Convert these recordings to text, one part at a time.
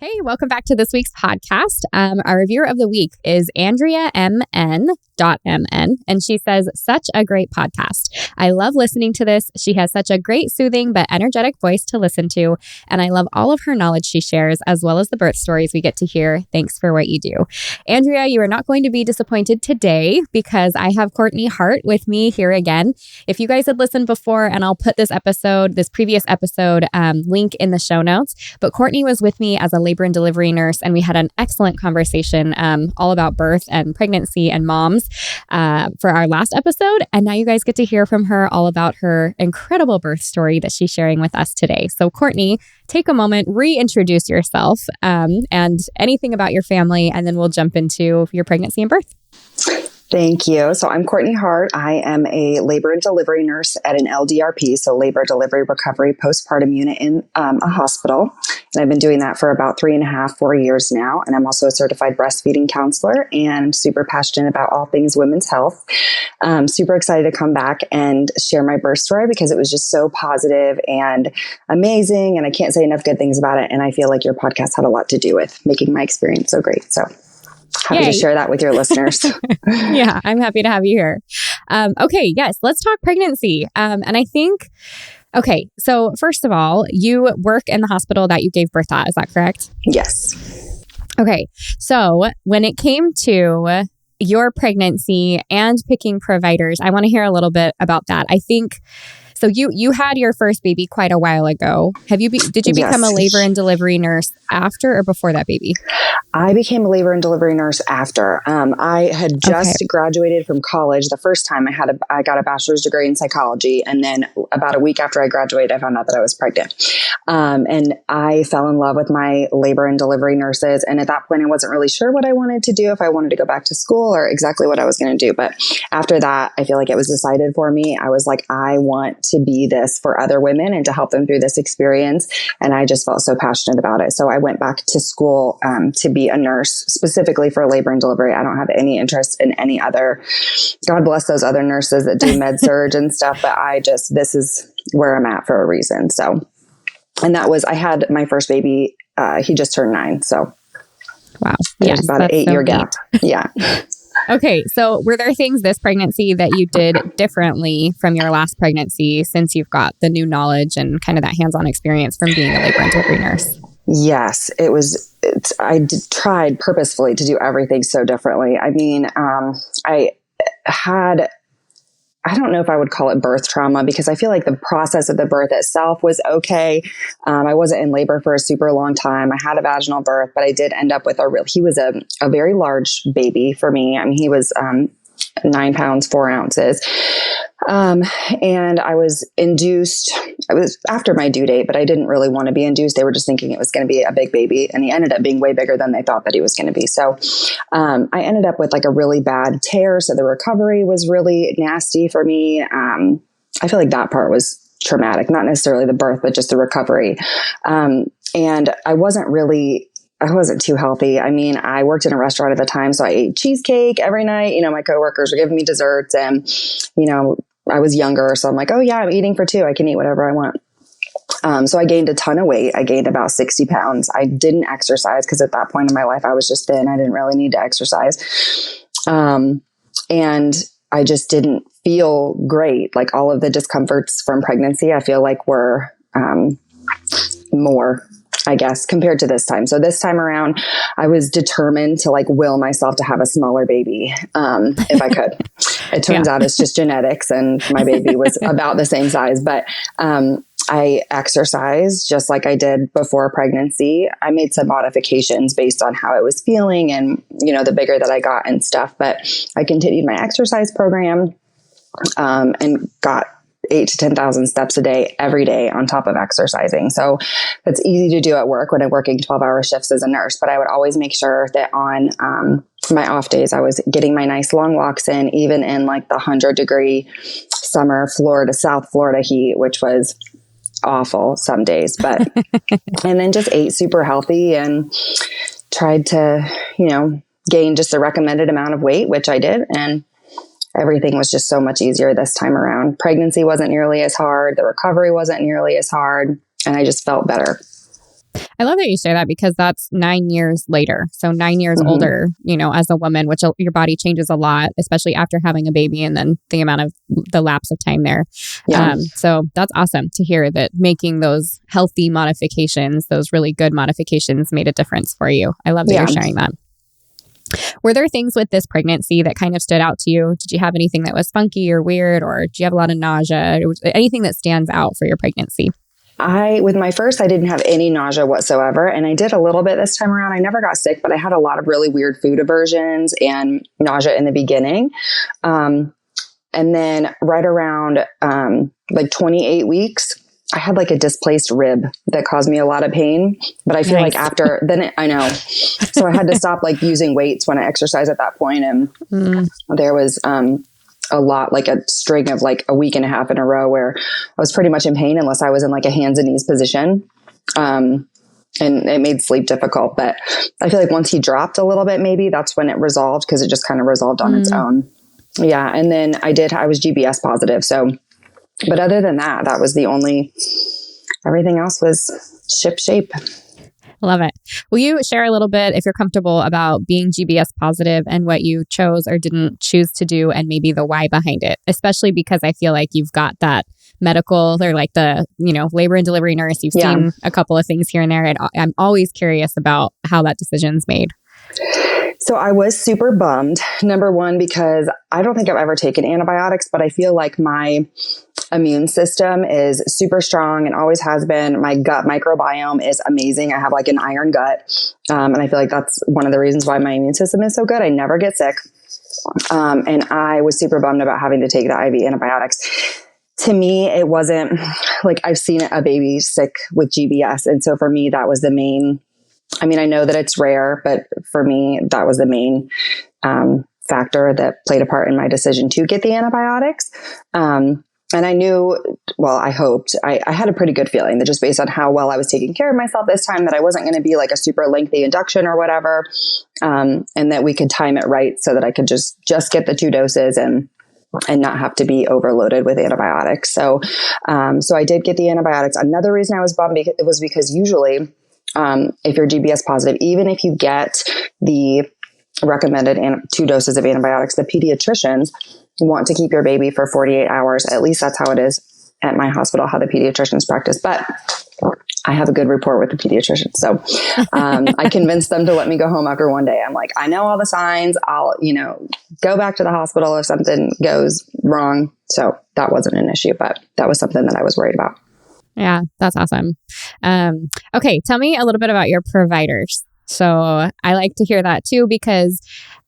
Hey, welcome back to this week's podcast. Our reviewer of the week is Andrea MN.MN, and she says, such a great podcast. I love listening to this. She has such a great, soothing, but energetic voice to listen to, and I love all of her knowledge she shares, as well as the birth stories we get to hear. Thanks for what you do. Andrea, you are not going to be disappointed today because I have Courtney Hart with me here again. If you guys had listened before, and I'll put this previous episode link in the show notes, but Courtney was with me as a labor and delivery nurse, and we had an excellent conversation all about birth and pregnancy and moms for our last episode. And now you guys get to hear from her all about her incredible birth story that she's sharing with us today. So Courtney, take a moment, reintroduce yourself and anything about your family, and then we'll jump into your pregnancy and birth. Thank you. So I'm Courtney Hart. I am a labor and delivery nurse at an LDRP, so labor, delivery, recovery, postpartum unit in a hospital. And I've been doing that for about 3.5, 4 years now. And I'm also a certified breastfeeding counselor and super passionate about all things women's health. Super excited to come back and share my birth story because it was just so positive and amazing. And I can't say enough good things about it. And I feel like your podcast had a lot to do with making my experience so great. So happy to share that with your listeners. Yeah, I'm happy to have you here. Okay, yes, let's talk pregnancy. And I think, okay, so first of all, you work in the hospital that you gave birth at. Is that correct? Yes. Okay, so when it came to your pregnancy and picking providers, I want to hear a little bit about that. I think, so you had your first baby quite a while ago. Did you become a labor and delivery nurse after or before that baby? I became a labor and delivery nurse after. I had just graduated from college. The first time I got a bachelor's degree in psychology. And then about a week after I graduated, I found out that I was pregnant. And I fell in love with my labor and delivery nurses. And at that point, I wasn't really sure what I wanted to do, if I wanted to go back to school or exactly what I was going to do. But after that, I feel like it was decided for me. I was like, I want to be this for other women and to help them through this experience. And I just felt so passionate about it. So I went back to school to be a nurse specifically for labor and delivery. I don't have any interest in any other, God bless those other nurses that do med surge and stuff. But this is where I'm at for a reason. So, and I had my first baby. He just turned 9. So wow. There's about an 8-year gap. Yeah. Okay. So were there things this pregnancy that you did differently from your last pregnancy since you've got the new knowledge and kind of that hands-on experience from being a labor and delivery nurse? Yes, I tried purposefully to do everything so differently. I mean, I don't know if I would call it birth trauma because I feel like the process of the birth itself was okay. I wasn't in labor for a super long time. I had a vaginal birth, but I did end up with he was a very large baby for me. I mean, he was 9 pounds, 4 ounces. And I was induced. I was after my due date, but I didn't really want to be induced. They were just thinking it was going to be a big baby, and he ended up being way bigger than they thought that he was going to be. So, I ended up with like a really bad tear. So the recovery was really nasty for me. I feel like that part was traumatic, not necessarily the birth, but just the recovery. And I wasn't too healthy. I mean, I worked in a restaurant at the time, so I ate cheesecake every night. You know, my coworkers were giving me desserts, and, you know, I was younger. So I'm like, oh yeah, I'm eating for 2. I can eat whatever I want. So I gained a ton of weight. I gained about 60 pounds. I didn't exercise because at that point in my life, I was just thin. I didn't really need to exercise. And I just didn't feel great. Like all of the discomforts from pregnancy, I feel like were, more, I guess, compared to this time. So this time around, I was determined to like will myself to have a smaller baby, if I could. It turns out it's just genetics, and my baby was about the same size, but, I exercised just like I did before pregnancy. I made some modifications based on how I was feeling and, you know, the bigger that I got and stuff, but I continued my exercise program, and got 8,000 to 10,000 steps a day, every day on top of exercising. So that's easy to do at work when I'm working 12-hour shifts as a nurse, but I would always make sure that on, my off days, I was getting my nice long walks in, even in like the 100-degree summer South Florida heat, which was awful some days, but, and then just ate super healthy and tried to, you know, gain just the recommended amount of weight, which I did. And everything was just so much easier this time around. Pregnancy wasn't nearly as hard. The recovery wasn't nearly as hard. And I just felt better. I love that you say that because that's 9 years later. So 9 years older, as a woman, which your body changes a lot, especially after having a baby and then the amount of the lapse of time there. Yeah. So that's awesome to hear that making those healthy modifications, those really good modifications made a difference for you. I love that you're sharing that. Were there things with this pregnancy that kind of stood out to you? Did you have anything that was funky or weird, or do you have a lot of nausea? Anything that stands out for your pregnancy? With my first, I didn't have any nausea whatsoever. And I did a little bit this time around. I never got sick, but I had a lot of really weird food aversions and nausea in the beginning. And then right around like 28 weeks, I had like a displaced rib that caused me a lot of pain. But I feel like after then, I know. So I had to stop like using weights when I exercise at that point. And there was a lot, like a string of like a week and a half in a row where I was pretty much in pain unless I was in like a hands and knees position. And it made sleep difficult, but I feel like once he dropped a little bit, maybe that's when it resolved, because it just kind of resolved on its own. Yeah. And then I was GBS positive. So, but other than that, that was everything else was ship shape. Love it. Will you share a little bit, if you're comfortable, about being GBS positive and what you chose or didn't choose to do, and maybe the why behind it? Especially because I feel like you've got that medical, or like the, labor and delivery nurse. You've seen a couple of things here and there. And I'm always curious about how that decision's made. So I was super bummed. Number one, because I don't think I've ever taken antibiotics, but I feel like my immune system is super strong and always has been. My gut microbiome is amazing. I have like an iron gut. And I feel like that's one of the reasons why my immune system is so good. I never get sick. And I was super bummed about having to take the IV antibiotics. To me, it wasn't like, I've seen a baby sick with GBS. And so for me, that was the main, I mean, I know that it's rare, but for me, that was the main factor that played a part in my decision to get the antibiotics. And I knew, well, I hoped, I had a pretty good feeling that just based on how well I was taking care of myself this time, that I wasn't going to be like a super lengthy induction or whatever. And that we could time it right so that I could just get the 2 doses and not have to be overloaded with antibiotics. So I did get the antibiotics. Another reason I was bummed was because usually, if you're GBS positive, even if you get the recommended 2 doses of antibiotics, the pediatricians want to keep your baby for 48 hours. At least that's how it is at my hospital, how the pediatricians practice. But I have a good rapport with the pediatrician. So I convinced them to let me go home after one day. I'm like, I know all the signs. I'll, go back to the hospital if something goes wrong. So that wasn't an issue, but that was something that I was worried about. Yeah, that's awesome. Okay, tell me a little bit about your providers. So I like to hear that too, because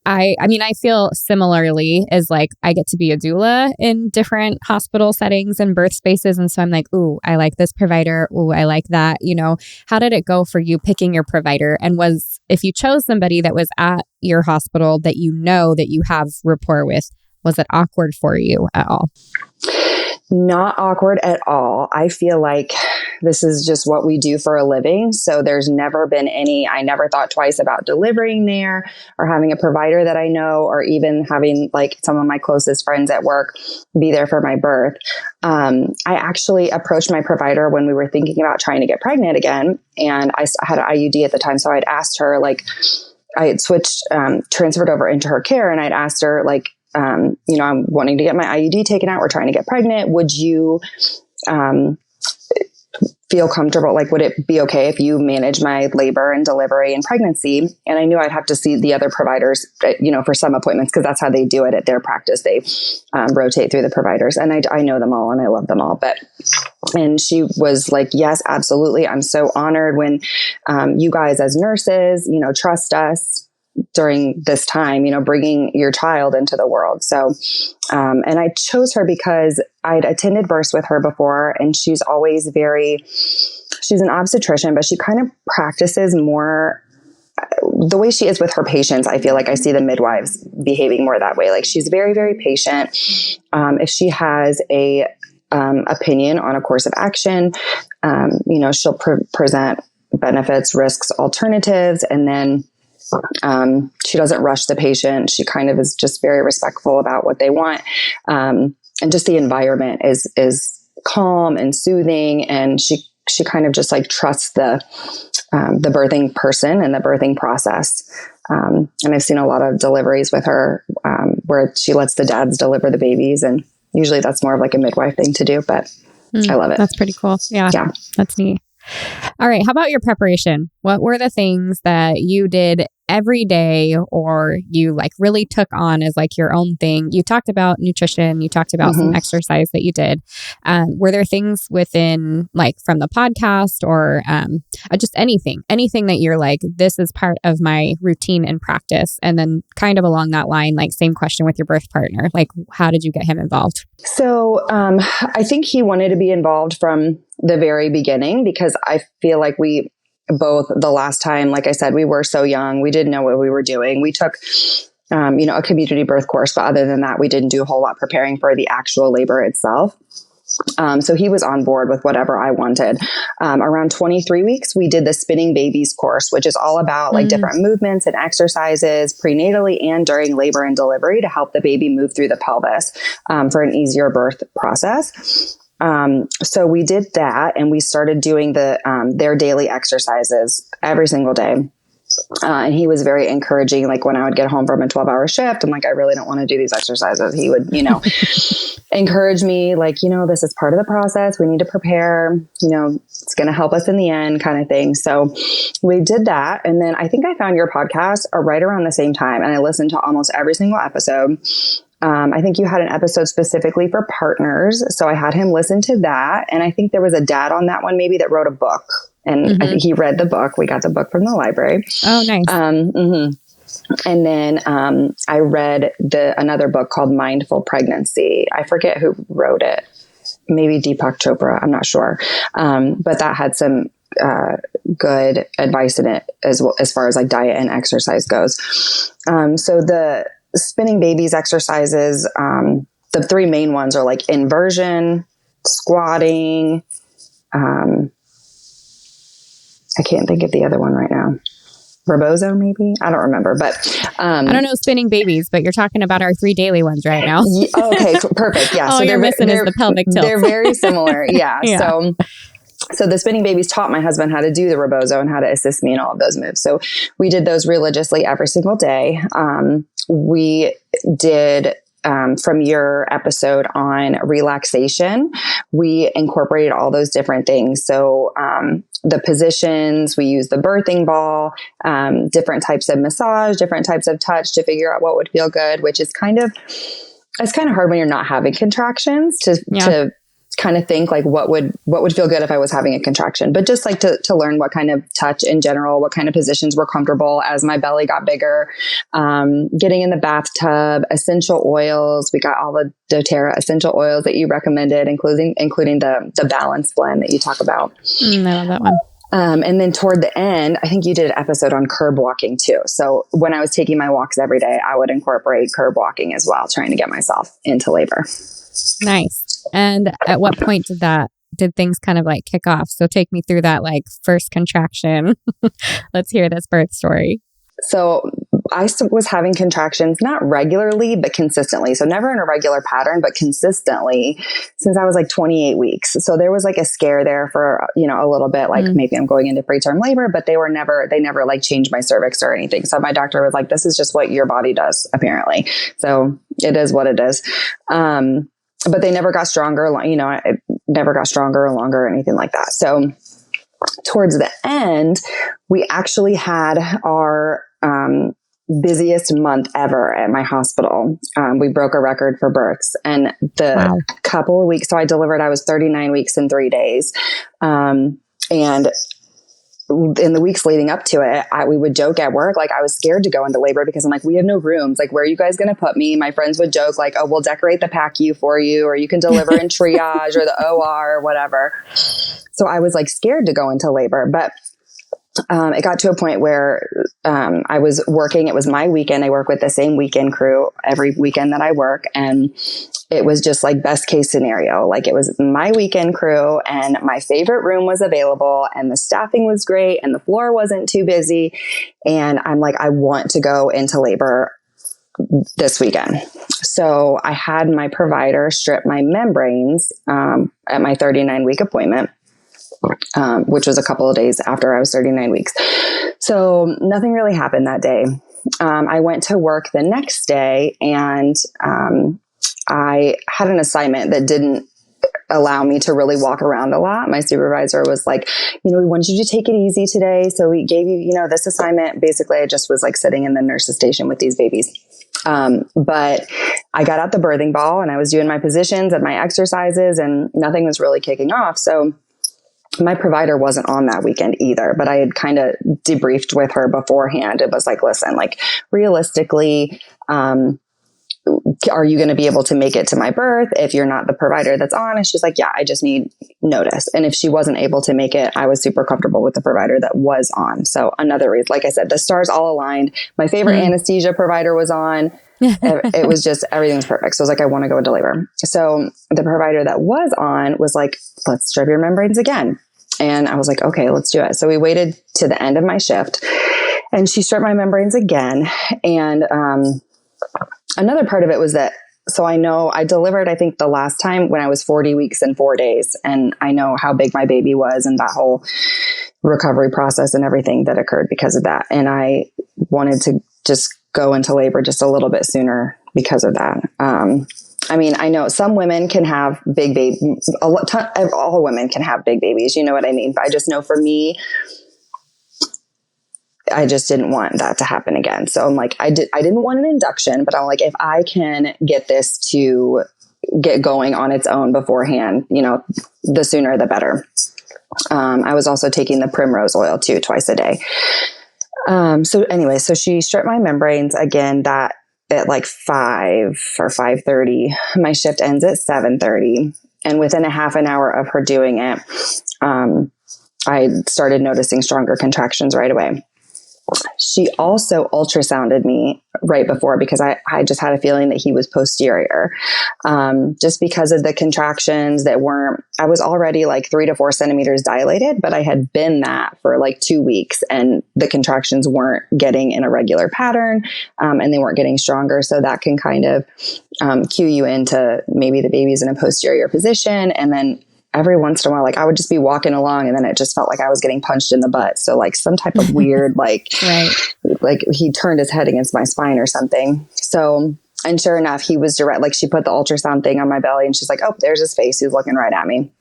I feel similarly as like I get to be a doula in different hospital settings and birth spaces. And so I'm like, ooh, I like this provider. Ooh, I like that. How did it go for you picking your provider? And if you chose somebody that was at your hospital that that you have rapport with, was it awkward for you at all? Not awkward at all. I feel like this is just what we do for a living. So there's never been I never thought twice about delivering there or having a provider that I know, or even having like some of my closest friends at work be there for my birth. I actually approached my provider when we were thinking about trying to get pregnant again. And I had an IUD at the time. So I'd asked her, like, I had transferred over into her care, and I'd asked her, like, I'm wanting to get my IUD taken out. We're trying to get pregnant. Would you feel comfortable? Like, would it be okay if you manage my labor and delivery and pregnancy? And I knew I'd have to see the other providers, for some appointments, because that's how they do it at their practice. They rotate through the providers, and I know them all and I love them all. And she was like, yes, absolutely. I'm so honored when you guys as nurses, trust us during this time, bringing your child into the world. So, and I chose her because I'd attended births with her before, and she's always she's an obstetrician, but she kind of practices more the way she is with her patients. I feel like I see the midwives behaving more that way. Like, she's very, very patient. If she has a opinion on a course of action, she'll present benefits, risks, alternatives, and then she doesn't rush the patient. She kind of is just very respectful about what they want. And just the environment is calm and soothing. And she kind of just like trusts the the birthing person and the birthing process. And I've seen a lot of deliveries with her where she lets the dads deliver the babies. And usually that's more of like a midwife thing to do, but I love it. That's pretty cool. Yeah. That's neat. All right. How about your preparation? What were the things that you did every day or you like really took on as like your own thing? You talked about nutrition. You talked about some exercise that you did. Were there things within like from the podcast or just anything that you're like, this is part of my routine and practice? And then kind of along that line, like same question with your birth partner, like how did you get him involved? So I think he wanted to be involved from the very beginning because I feel like we both the last time, like I said, we were so young, we didn't know what we were doing. We took, a community birth course, but other than that, we didn't do a whole lot preparing for the actual labor itself. So he was on board with whatever I wanted. Around 23 weeks, we did the Spinning Babies course, which is all about like different movements and exercises prenatally and during labor and delivery to help the baby move through the pelvis for an easier birth process. So we did that and we started doing their daily exercises every single day. And he was very encouraging. Like when I would get home from a 12-hour shift, I'm like, I really don't want to do these exercises. He would, encourage me like, this is part of the process. We need to prepare, it's going to help us in the end kind of thing. So we did that. And then I think I found your podcast right around the same time. And I listened to almost every single episode. I think you had an episode specifically for partners. So I had him listen to that. And I think there was a dad on that one, maybe that wrote a book. And I think he read the book. We got the book from the library. Oh, nice. And then I read another book called Mindful Pregnancy. I forget who wrote it. Maybe Deepak Chopra. I'm not sure. But that had some good advice in it as far as like diet and exercise goes. So the Spinning Babies exercises, the three main ones are like inversion, squatting. I can't think of the other one right now. Rebozo, maybe? I don't remember, but I don't know Spinning Babies, but you're talking about our 3 daily ones right now. Okay, perfect. Yeah. All so you're missing is the pelvic tilt. They're very similar. Yeah. So the Spinning Babies taught my husband how to do the Rebozo and how to assist me in all of those moves. So we did those religiously every single day. We did, from your episode on relaxation, we incorporated all those different things. So, the positions, we used the birthing ball, different types of massage, different types of touch to figure out what would feel good, which is it's kind of hard when you're not having contractions to kind of think like what would feel good if I was having a contraction, but just like to learn what kind of touch in general, what kind of positions were comfortable as my belly got bigger, getting in the bathtub, essential oils. We got all the doTERRA essential oils that you recommended, including the balance blend that you talk about. I love that one. And then toward the end, I think you did an episode on curb walking too. So when I was taking my walks every day, I would incorporate curb walking as well, trying to get myself into labor. Nice. And at what point did things kind of like kick off? So take me through that like first contraction. Let's hear this birth story. So I was having contractions, not regularly, but consistently. So never in a regular pattern, but consistently since I was like 28 weeks. So there was like a scare there for, a little bit, like maybe I'm going into preterm labor, but they never like changed my cervix or anything. So my doctor was like, this is just what your body does apparently. So it is what it is. But they never got stronger, it never got stronger or longer or anything like that. So towards the end, we actually had our busiest month ever at my hospital. We broke a record for births, and couple of weeks, so I was 39 weeks and 3 days. And in the weeks leading up to it, we would joke at work, like I was scared to go into labor because I'm like, we have no rooms. Like, where are you guys going to put me? My friends would joke like, oh, we'll decorate the PACU for you, or you can deliver in triage or the OR or whatever. So I was like scared to go into labor, but it got to a point where I was working. It was my weekend. I work with the same weekend crew every weekend that I work. And it was just like best case scenario. Like it was my weekend crew and my favorite room was available and the staffing was great and the floor wasn't too busy. And I'm like, I want to go into labor this weekend. So I had my provider strip my membranes at my 39-week appointment. which was a couple of days after I was 39 weeks. So nothing really happened that day. I went to work the next day, and I had an assignment that didn't allow me to really walk around a lot. My supervisor was like, we wanted you to take it easy today. So we gave you, this assignment. Basically, I just was like sitting in the nurse's station with these babies. But I got out the birthing ball and I was doing my positions and my exercises, and nothing was really kicking off. So my provider wasn't on that weekend either, but I had kind of debriefed with her beforehand. It was like, listen, like realistically, are you going to be able to make it to my birth if you're not the provider that's on? And she's like, yeah, I just need notice. And if she wasn't able to make it, I was super comfortable with the provider that was on. So another reason, like I said, the stars all aligned. My favorite anesthesia provider was on. It was just, everything was perfect. So I was like, I want to go into labor. So the provider that was on was like, let's strip your membranes again. And I was like, okay, let's do it. So we waited to the end of my shift, and she stripped my membranes again. And, another part of it was that, so I know I delivered, I think the last time when I was 40 weeks and 4 days, and I know how big my baby was and that whole recovery process and everything that occurred because of that. And I wanted to just go into labor just a little bit sooner because of that. I mean, I know some women can have big babies, all women can have big babies, you know what I mean? But I just know for me, I just didn't want that to happen again. So I'm like, I didn't want an induction, but I'm like, if I can get this to get going on its own beforehand, the sooner the better. I was also taking the primrose oil too, twice a day. So anyway, so she stripped my membranes again that at like 5 or 5:30. My shift ends at 7:30. And within a half an hour of her doing it, I started noticing stronger contractions right away. She also ultrasounded me right before, because I just had a feeling that he was posterior, just because of the contractions that I was already like 3 to 4 centimeters dilated, but I had been that for like 2 weeks, and the contractions weren't getting in a regular pattern, and they weren't getting stronger. So that can kind of cue you into maybe the baby's in a posterior position. And then every once in a while, like I would just be walking along, and then it just felt like I was getting punched in the butt. So like some type of weird, like he turned his head against my spine or something. So, and sure enough, he was direct, like she put the ultrasound thing on my belly, and she's like, oh, there's his face. He's looking right at me.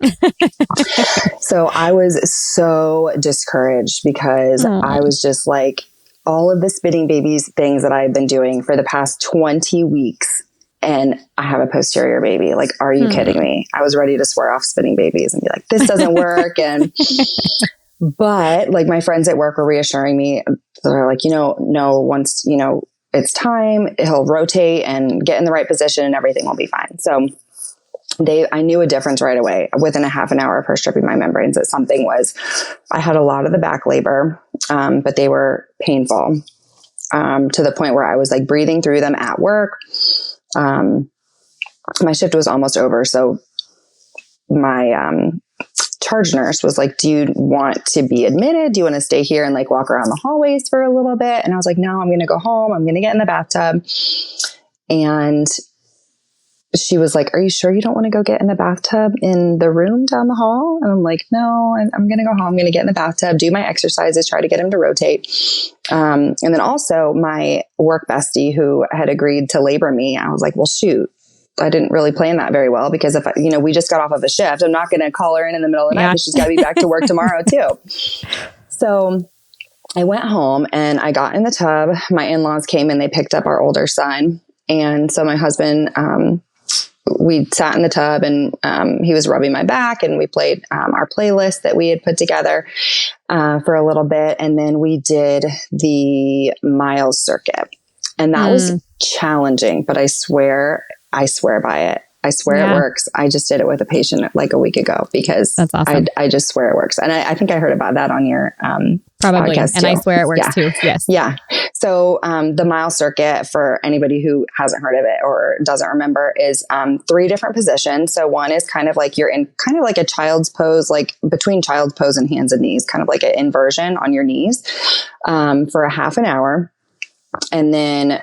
So I was so discouraged, because I was just like, all of the spitting babies things that I've been doing for the past 20 weeks. And I have a posterior baby. Like, are you kidding me? I was ready to swear off spinning babies and be like, this doesn't work. But like my friends at work were reassuring me. They're like, no, once, it's time, he'll rotate and get in the right position and everything will be fine. So I knew a difference right away within a half an hour of her stripping my membranes, that something was, I had a lot of the back labor, but they were painful, to the point where I was like breathing through them at work. My shift was almost over. So my, charge nurse was like, do you want to be admitted? Do you want to stay here and like walk around the hallways for a little bit? And I was like, no, I'm going to go home. I'm going to get in the bathtub. And she was like, are you sure you don't want to go get in the bathtub in the room down the hall? And I'm like, no, I'm going to go home. I'm going to get in the bathtub, do my exercises, try to get him to rotate. And then also my work bestie who had agreed to labor me, I was like, well, shoot, I didn't really plan that very well, because if we just got off of a shift, I'm not going to call her in the middle of the night, because she's got to be back to work tomorrow too. So I went home and I got in the tub. My in-laws came and they picked up our older son. And so my husband, we sat in the tub and he was rubbing my back, and we played our playlist that we had put together for a little bit. And then we did the miles circuit, and that was challenging, but I swear by it. I swear it works. I just did it with a patient like a week ago, because that's awesome. I just swear it works. And I think I heard about that on your probably podcast and too. I swear it works too. Yes. Yeah. So the mile circuit, for anybody who hasn't heard of it or doesn't remember, is 3 different positions. So one is kind of like you're in kind of like a child's pose, like between child's pose and hands and knees, kind of like an inversion on your knees for a half an hour. And then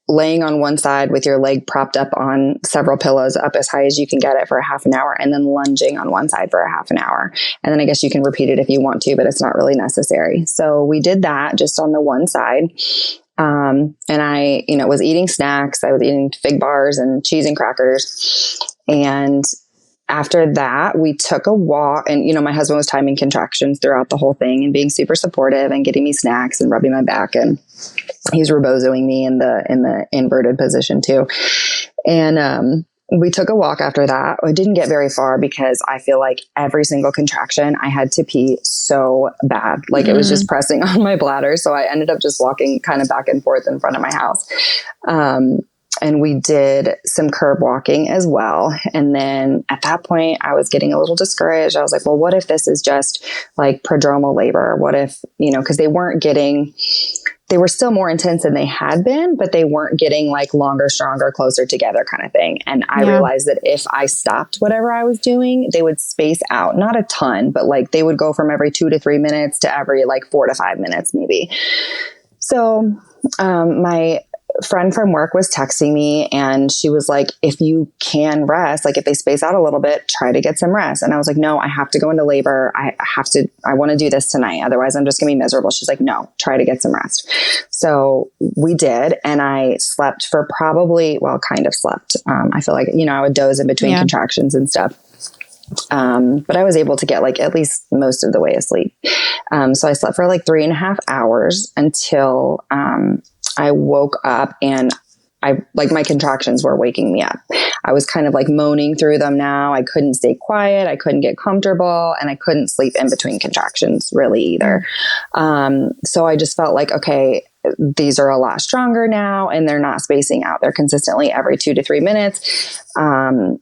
laying on one side with your leg propped up on several pillows up as high as you can get it for a half an hour, and then lunging on one side for a half an hour. And then I guess you can repeat it if you want to, but it's not really necessary. So we did that just on the one side. And I, was eating snacks. I was eating fig bars and cheese and crackers. And after that, we took a walk, and, my husband was timing contractions throughout the whole thing and being super supportive and getting me snacks and rubbing my back. And he's rebozoing me in the inverted position too. And, we took a walk after that. I didn't get very far because I feel like every single contraction I had to pee so bad. Like it was just pressing on my bladder. So I ended up just walking kind of back and forth in front of my house. And we did some curb walking as well. And then at that point I was getting a little discouraged. I was like, well, what if this is just like prodromal labor? What if, cause they were still more intense than they had been, but they weren't getting like longer, stronger, closer together kind of thing. And I realized that if I stopped whatever I was doing, they would space out, not a ton, but like they would go from every 2 to 3 minutes to every like 4 to 5 minutes maybe. So my friend from work was texting me and she was like, if you can rest, like if they space out a little bit, try to get some rest. And I was like, no, I have to go into labor. I want to do this tonight. Otherwise I'm just gonna be miserable. She's like, no, try to get some rest. So we did. And I slept for kind of slept. I feel like, I would doze in between contractions and stuff. But I was able to get like at least most of the way asleep. So I slept for like 3.5 hours until, I woke up and my contractions were waking me up. I was kind of like moaning through them now. I couldn't stay quiet. I couldn't get comfortable, and I couldn't sleep in between contractions really either. So I just felt like, okay, these are a lot stronger now and they're not spacing out. They're consistently every 2 to 3 minutes. And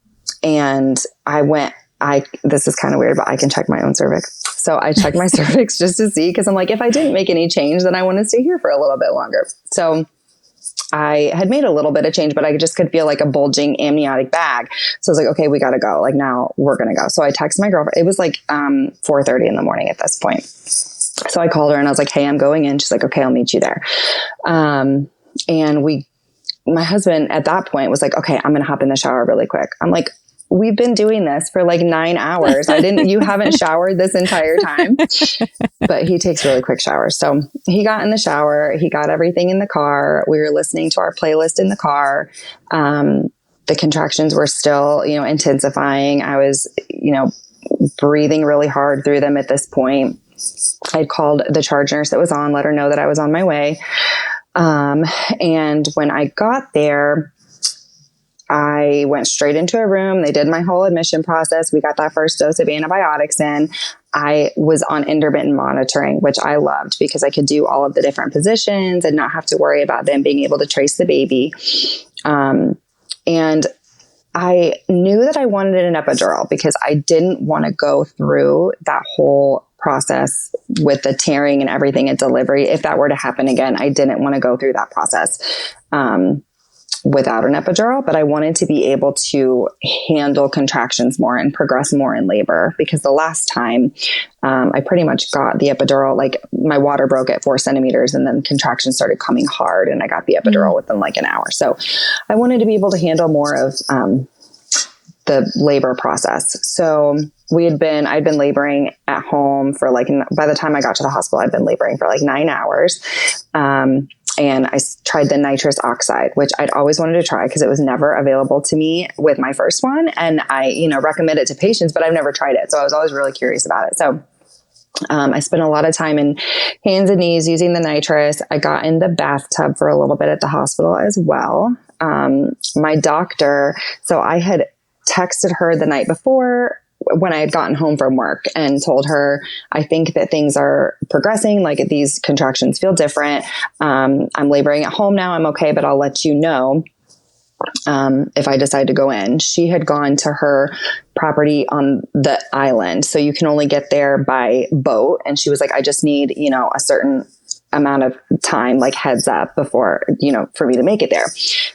this is kind of weird, but I can check my own cervix. So I checked my cervix just to see, because I'm like, if I didn't make any change, then I want to stay here for a little bit longer. So I had made a little bit of change, but I just could feel like a bulging amniotic bag. So I was like, okay, we got to go. Like now we're going to go. So I texted my girlfriend. It was like 4:30 in the morning at this point. So I called her and I was like, hey, I'm going in. She's like, okay, I'll meet you there. And my husband at that point was like, okay, I'm going to hop in the shower really quick. I'm like, we've been doing this for like 9 hours. You haven't showered this entire time, but he takes really quick showers. So he got in the shower, he got everything in the car. We were listening to our playlist in the car. The contractions were still, intensifying. I was, breathing really hard through them at this point. I'd called the charge nurse that was on, let her know that I was on my way. And when I got there, I went straight into a room. They did my whole admission process. We got that first dose of antibiotics in. I was on intermittent monitoring, which I loved because I could do all of the different positions and not have to worry about them being able to trace the baby. And I knew that I wanted an epidural because I didn't want to go through that whole process with the tearing and everything at delivery. If that were to happen again, I didn't want to go through that process without an epidural, but I wanted to be able to handle contractions more and progress more in labor, because the last time I pretty much got the epidural, like my water broke at 4 centimeters and then contractions started coming hard and I got the epidural within like an hour. So I wanted to be able to handle more of the labor process. So I'd been laboring at home for by the time I got to the hospital, I'd been laboring for like 9 hours. And I tried the nitrous oxide, which I'd always wanted to try because it was never available to me with my first one. And I, recommend it to patients, but I've never tried it. So I was always really curious about it. So I spent a lot of time in hands and knees using the nitrous. I got in the bathtub for a little bit at the hospital as well. My doctor, so I had texted her the night before when I had gotten home from work and told her, I think that things are progressing. Like these contractions feel different. I'm laboring at home now. I'm okay, but I'll let you know if I decide to go in. She had gone to her property on the island, so you can only get there by boat. And she was like, I just need, a certain amount of time, like heads up before, for me to make it there.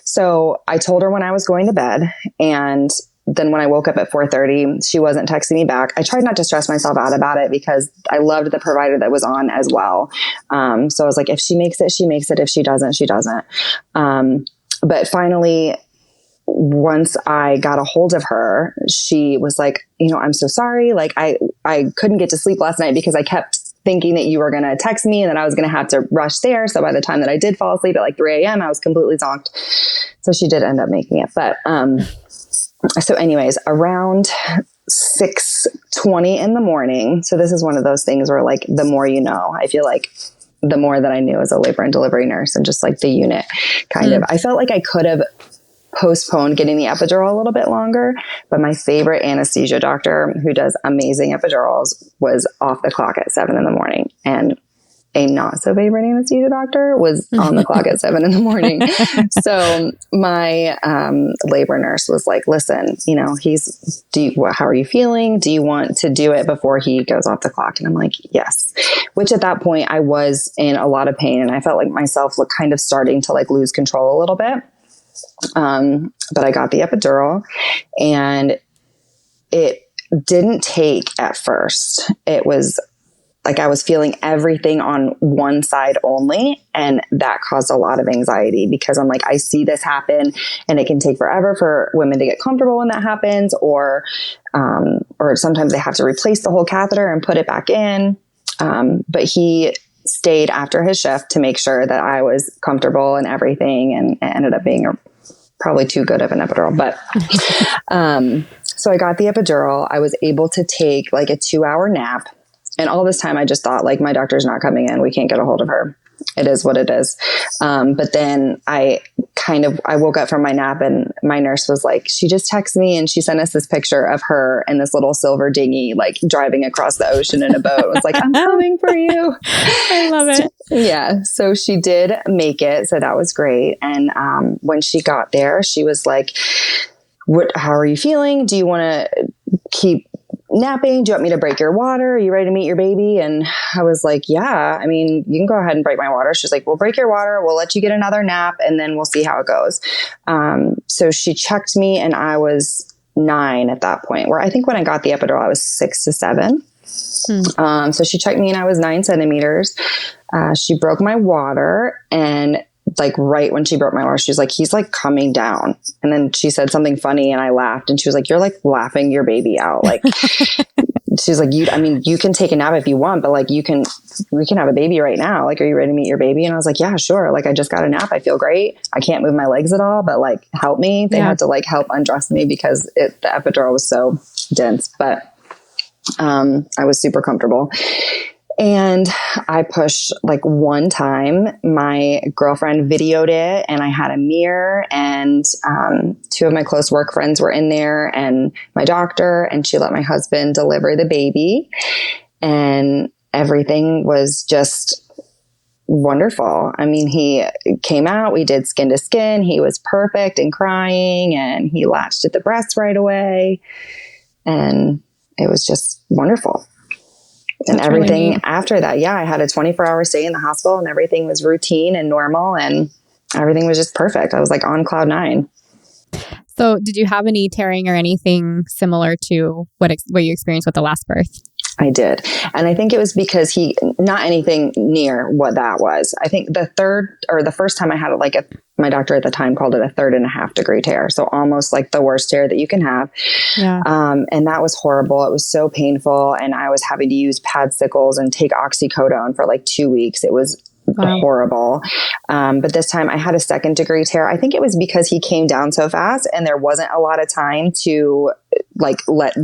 So I told her when I was going to bed, and then when I woke up at 4:30, she wasn't texting me back. I tried not to stress myself out about it because I loved the provider that was on as well. So I was like, if she makes it, she makes it. If she doesn't, she doesn't. But finally, once I got a hold of her, she was like, I'm so sorry. Like I couldn't get to sleep last night because I kept thinking that you were going to text me and that I was going to have to rush there. So by the time that I did fall asleep at like 3 a.m., I was completely zonked. So she did end up making it. But, so anyways, around 6:20 in the morning. So this is one of those things where like, the more you know, I feel like the more that I knew as a labor and delivery nurse and just like the unit kind of, I felt like I could have postponed getting the epidural a little bit longer, but my favorite anesthesia doctor who does amazing epidurals was off the clock at 7 a.m. and a not so favorite anesthesia doctor was on the clock at 7 a.m. So my labor nurse was like, listen, how are you feeling? Do you want to do it before he goes off the clock? And I'm like, yes, which at that point I was in a lot of pain and I felt like myself was kind of starting to like lose control a little bit. But I got the epidural and it didn't take at first. It was like I was feeling everything on one side only. And that caused a lot of anxiety because I'm like, I see this happen and it can take forever for women to get comfortable when that happens, or sometimes they have to replace the whole catheter and put it back in. But he stayed after his shift to make sure that I was comfortable and everything. And it ended up being probably too good of an epidural, but, so I got the epidural. I was able to take like a 2-hour nap. And all this time I just thought like, my doctor's not coming in. We can't get a hold of her. It is what it is. But then I woke up from my nap and my nurse was like, she just texted me and she sent us this picture of her in this little silver dinghy, like driving across the ocean in a boat. It was like, I'm coming for you. I love it. Yeah. So she did make it. So that was great. And when she got there, she was like, how are you feeling? Do you want to keep napping? Do you want me to break your water? Are you ready to meet your baby? And I was like, yeah, I mean, you can go ahead and break my water. She's like, we'll break your water. We'll let you get another nap and then we'll see how it goes. So she checked me and I was 9 at that point, where I think when I got the epidural, I was 6 to 7. So she checked me and I was 9 centimeters. She broke my water and like right when she broke my water, she's like, he's like coming down. And then she said something funny and I laughed and she was like, you're like laughing your baby out. Like, she's like, you can take a nap if you want, but like we can have a baby right now. Like, are you ready to meet your baby? And I was like, yeah, sure. Like I just got a nap. I feel great. I can't move my legs at all, but like help me. They had to like help undress me because the epidural was so dense, but I was super comfortable. And I pushed like one time. My girlfriend videoed it and I had a mirror and 2 of my close work friends were in there and my doctor, and she let my husband deliver the baby and everything was just wonderful. I mean, he came out, we did skin to skin. He was perfect and crying and he latched at the breasts right away. And it was just wonderful. And that's everything really after that. Yeah. I had a 24-hour stay in the hospital and everything was routine and normal and everything was just perfect. I was like on cloud 9. So did you have any tearing or anything similar to what you experienced with the last birth? I did. And I think it was because not anything near what that was. I think the first time I had it, my doctor at the time called it a 3.5 degree tear. So almost like the worst tear that you can have. Yeah. And that was horrible. It was so painful. And I was having to use pad sickles and take oxycodone for like 2 weeks. It was horrible. But this time I had a 2nd degree tear. I think it was because he came down so fast and there wasn't a lot of time to like let,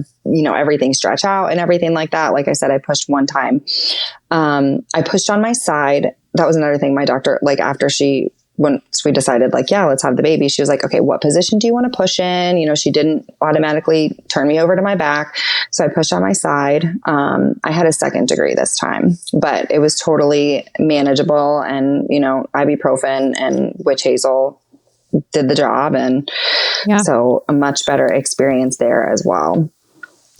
everything stretch out and everything like that. Like I said, I pushed one time. I pushed on my side. That was another thing my doctor, like once we decided like, yeah, let's have the baby, she was like, okay, what position do you want to push in? She didn't automatically turn me over to my back. So I pushed on my side. I had a 2nd degree this time, but it was totally manageable. And, ibuprofen and witch hazel did the job. And so a much better experience there as well.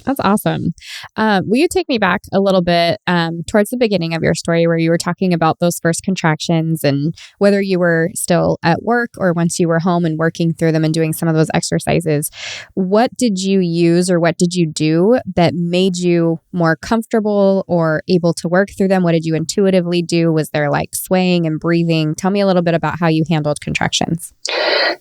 That's awesome. Will you take me back a little bit towards the beginning of your story where you were talking about those first contractions and whether you were still at work or once you were home and working through them and doing some of those exercises? What did you use or what did you do that made you more comfortable or able to work through them? What did you intuitively do? Was there like swaying and breathing? Tell me a little bit about how you handled contractions.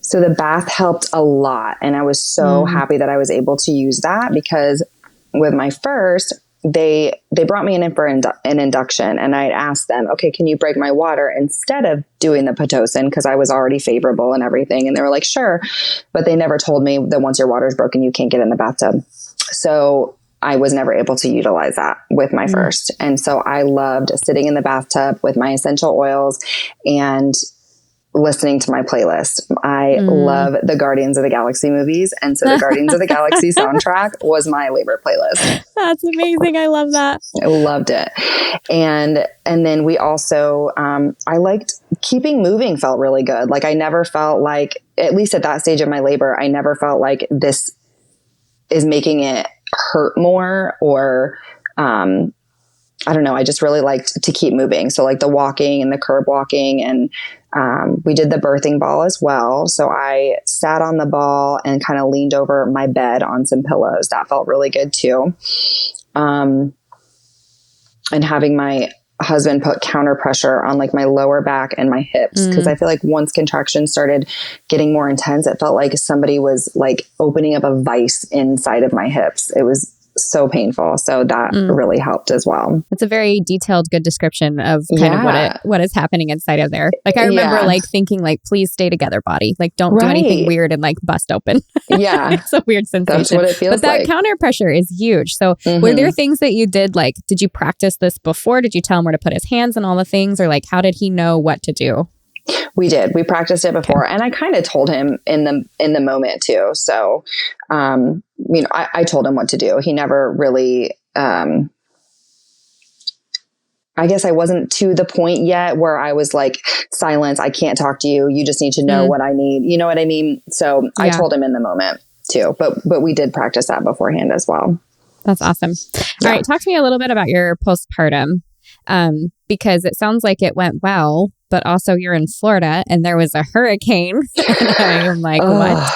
So the bath helped a lot. And I was so happy that I was able to use that because with my first, they brought me in for an induction, and I'd asked them, okay, can you break my water instead of doing the Pitocin? Because I was already favorable and everything. And they were like, sure. But they never told me that once your water's broken, you can't get in the bathtub. So I was never able to utilize that with my first. And so I loved sitting in the bathtub with my essential oils and listening to my playlist. I love the Guardians of the Galaxy movies. And so the Guardians of the Galaxy soundtrack was my labor playlist. That's amazing. I love that. I loved it. And then we also, I liked keeping moving felt really good. Like I never felt like, at least at that stage of my labor, I never felt like this is making it hurt more or, I don't know. I just really liked to keep moving. So like the walking and the curb walking, and we did the birthing ball as well. So I sat on the ball and kind of leaned over my bed on some pillows. That felt really good too. And having my husband put counter pressure on like my lower back and my hips. Cause I feel like once contractions started getting more intense, it felt like somebody was like opening up a vice inside of my hips. It was so painful. So that really helped as well. It's a very detailed, good description of kind of what is happening inside of there. Like I remember like thinking like, please stay together, body. Like don't do anything weird and like bust open. Yeah. It's a weird sensation. That's what it feels like. But that counter pressure is huge. So were there things that you did? Like, did you practice this before? Did you tell him where to put his hands and all the things? Or like, how did he know what to do? We did. We practiced it before, and I kind of told him in the moment too. So, I told him what to do. He never really. I guess I wasn't to the point yet where I was like, silence. I can't talk to you. You just need to know what I need. You know what I mean? So I told him in the moment too. But we did practice that beforehand as well. That's awesome. All right, talk to me a little bit about your postpartum, because it sounds like it went well. But also you're in Florida and there was a hurricane. And I'm like, what?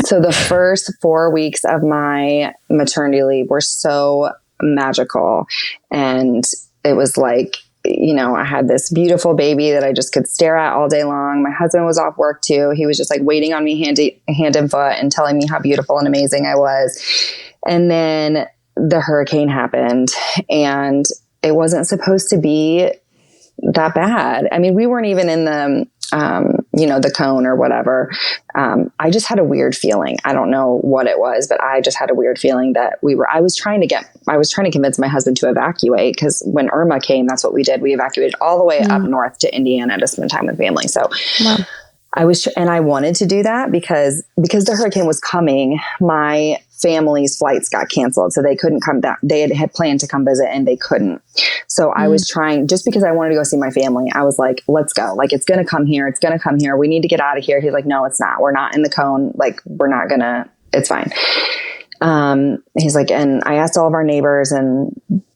So the first 4 weeks of my maternity leave were so magical. And it was like, I had this beautiful baby that I just could stare at all day long. My husband was off work too. He was just like waiting on me hand and foot and telling me how beautiful and amazing I was. And then the hurricane happened, and it wasn't supposed to be that bad. I mean, we weren't even in the, the cone or whatever. I just had a weird feeling. I don't know what it was, but I just had a weird feeling that I was trying to convince my husband to evacuate, because when Irma came, that's what we did. We evacuated all the way up north to Indiana to spend time with family. So I wanted to do that because the hurricane was coming. My family's flights got canceled, so they couldn't come down. They had planned to come visit and they couldn't. So I was trying, just because I wanted to go see my family, I was like, let's go. Like, it's going to come here. It's going to come here. We need to get out of here. He's like, no, it's not. We're not in the cone. Like, we're not going to, it's fine. He's like, and I asked all of our neighbors and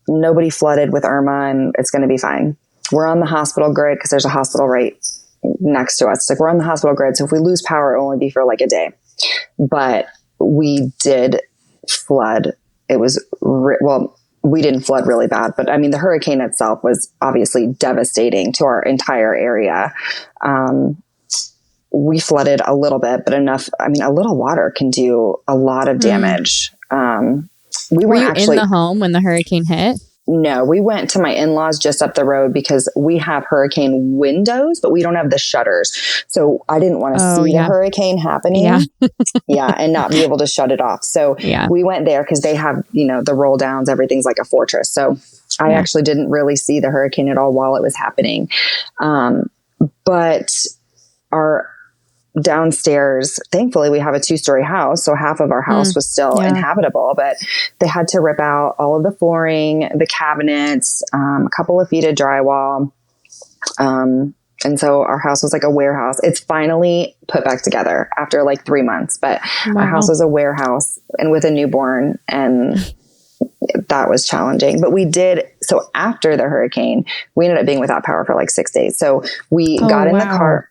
nobody flooded with Irma, and it's going to be fine. We're on the hospital grid because there's a hospital right next to us. It's like, we're on the hospital grid. So if we lose power, it'll only be for like a day. But we did flood. It was, we didn't flood really bad, but I mean, the hurricane itself was obviously devastating to our entire area. We flooded a little bit, but enough. I mean, a little water can do a lot of damage. Were you in the home when the hurricane hit? No, we went to my in-laws just up the road because we have hurricane windows, but we don't have the shutters. So I didn't want to see the hurricane happening. And not be able to shut it off. So we went there because they have, the roll downs, everything's like a fortress. So I actually didn't really see the hurricane at all while it was happening. But our downstairs, thankfully we have a 2-story house, so half of our house was still inhabitable, but they had to rip out all of the flooring, the cabinets, a couple of feet of drywall. And And so our house was like a warehouse. It's finally put back together after like 3 months, but Wow. our house was a warehouse and with a newborn, and that was challenging. But we did. So after the hurricane, we ended up being without power for like 6 days. So we got in the car.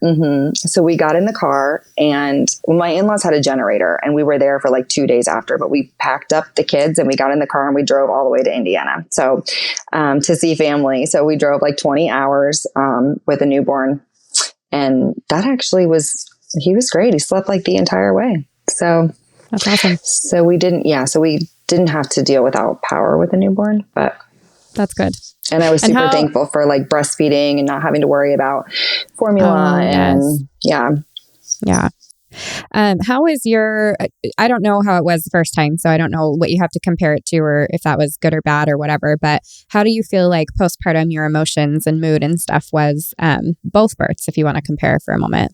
So we got in the car, and my in-laws had a generator, and we were there for like 2 days after, but we packed up the kids and we got in the car and we drove all the way to Indiana. So, to see family. So we drove like 20 hours, with a newborn, and that actually he was great. He slept like the entire way. So that's awesome. So we didn't have to deal without power with a newborn, but that's good. And I was super thankful for like breastfeeding and not having to worry about formula. Yeah. How is I don't know how it was the first time, so I don't know what you have to compare it to or if that was good or bad or whatever, but how do you feel like postpartum, your emotions and mood and stuff was, both births, if you want to compare for a moment?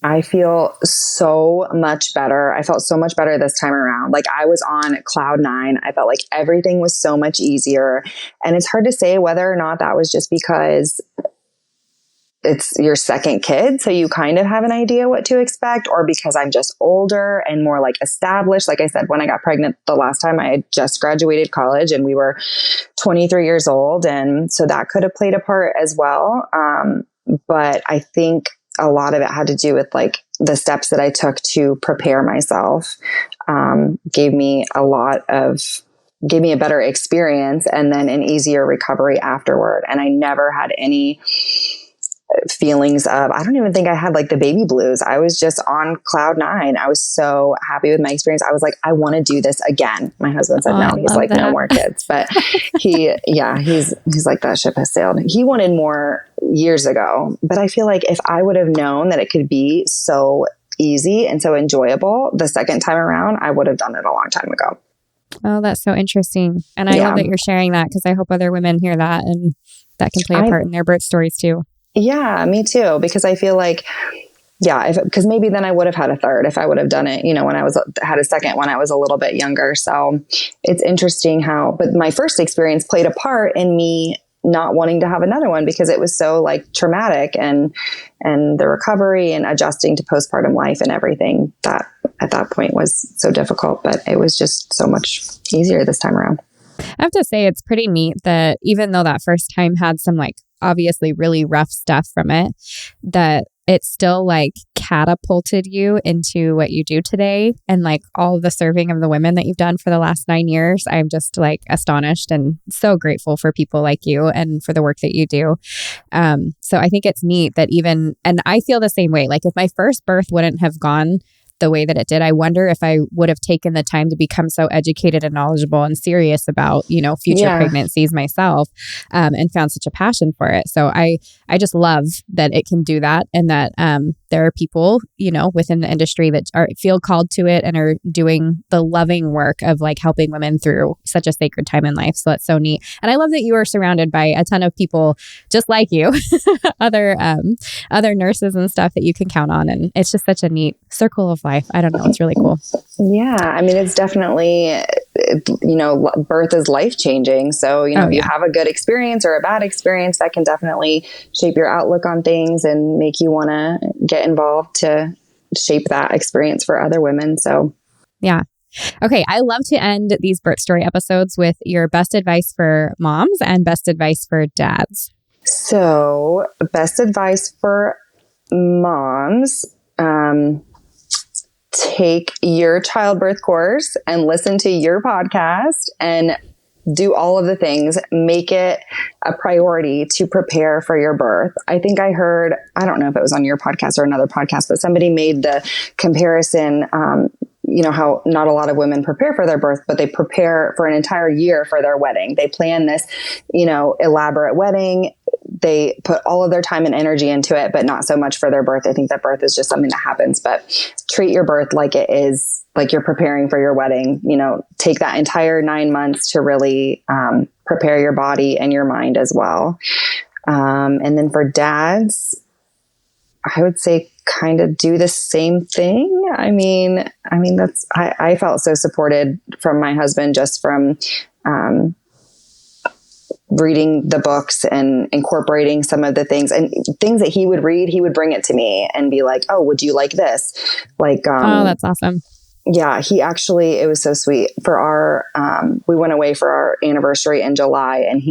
I feel so much better. I felt so much better this time around. Like I was on cloud 9. I felt like everything was so much easier. And it's hard to say whether or not that was just because it's your second kid, so you kind of have an idea what to expect, or because I'm just older and more like established. Like I said, when I got pregnant the last time, I had just graduated college and we were 23 years old. And so that could have played a part as well. But I think a lot of it had to do with like the steps that I took to prepare myself, gave me a better experience and then an easier recovery afterward. And I never had any feelings of, I don't even think I had like the baby blues. I was just on cloud 9. I was so happy with my experience. I was like, I want to do this again. My husband said, no, he's like, no more kids. But he's like, that ship has sailed. He wanted more years ago. But I feel like if I would have known that it could be so easy and so enjoyable the second time around, I would have done it a long time ago. Oh, that's so interesting. And I love that you're sharing that, because I hope other women hear that and that can play a part in their birth stories too. Yeah, me too. Because I feel like, because maybe then I would have had a third if I would have done it, when I had a second when I was a little bit younger. So it's interesting but my first experience played a part in me not wanting to have another one because it was so like traumatic, and the recovery and adjusting to postpartum life and everything that at that point was so difficult, but it was just so much easier this time around. I have to say, it's pretty neat that even though that first time had some like obviously really rough stuff from it, that it still like catapulted you into what you do today, and like all the serving of the women that you've done for the last 9 years. I'm just like astonished and so grateful for people like you and for the work that you do. So I think it's neat that and I feel the same way. Like if my first birth wouldn't have gone the way that it did, I wonder if I would have taken the time to become so educated and knowledgeable and serious about, future pregnancies myself, and found such a passion for it. So I just love that it can do that, and that there are people, within the industry that feel called to it and are doing the loving work of like helping women through such a sacred time in life. So that's so neat. And I love that you are surrounded by a ton of people just like you, other nurses and stuff that you can count on. And it's just such a neat circle of life. I don't know. It's really cool. Yeah. I mean, it's definitely, birth is life changing. So, if you have a good experience or a bad experience, that can definitely shape your outlook on things and make you want to get involved to shape that experience for other women. So, yeah. Okay. I love to end these birth story episodes with your best advice for moms and best advice for dads. So, best advice for moms, take your childbirth course and listen to your podcast and do all of the things. Make it a priority to prepare for your birth. I think I heard, I don't know if it was on your podcast or another podcast, but somebody made the comparison, how not a lot of women prepare for their birth, but they prepare for an entire year for their wedding. They plan this, elaborate wedding. They put all of their time and energy into it, but not so much for their birth. I think that birth is just something that happens, but treat your birth like it is, like you're preparing for your wedding. Take that entire 9 months to really prepare your body and your mind as well. And then for dads, I would say kind of do the same thing. I mean, I felt so supported from my husband, just from reading the books and incorporating some of the things and things that he would read, he would bring it to me and be like, oh, would you like this? Like, oh, that's awesome. Yeah, he actually, it was so sweet for our, we went away for our anniversary in July, and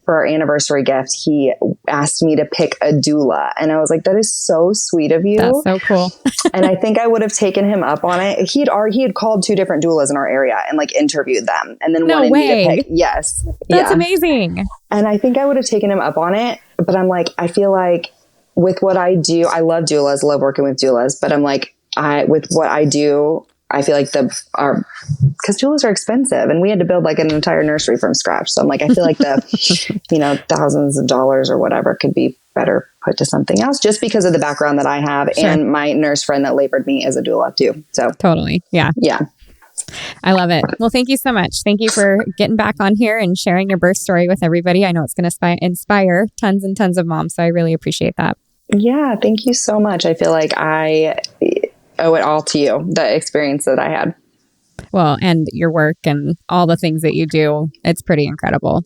for our anniversary gift, he asked me to pick a doula. And I was like, that is so sweet of you. That's so cool. And I think I would have taken him up on it. He had called 2 different doulas in our area and like interviewed them and then wanted me to pick. Yes. That's amazing. And I think I would have taken him up on it, but I'm like, I feel like with what I do, I love doulas, love working with doulas, but I'm like, with what I do, I feel like because doulas are expensive and we had to build like an entire nursery from scratch. So I'm like, I feel like the, thousands of dollars or whatever could be better put to something else just because of the background that I have. Sure. And my nurse friend that labored me is a doula too. So totally. Yeah. Yeah. I love it. Well, thank you so much. Thank you for getting back on here and sharing your birth story with everybody. I know it's going to inspire tons and tons of moms. So I really appreciate that. Yeah. Thank you so much. I feel like I owe it all to you, the experience that I had. Well, and your work and all the things that you do, it's pretty incredible.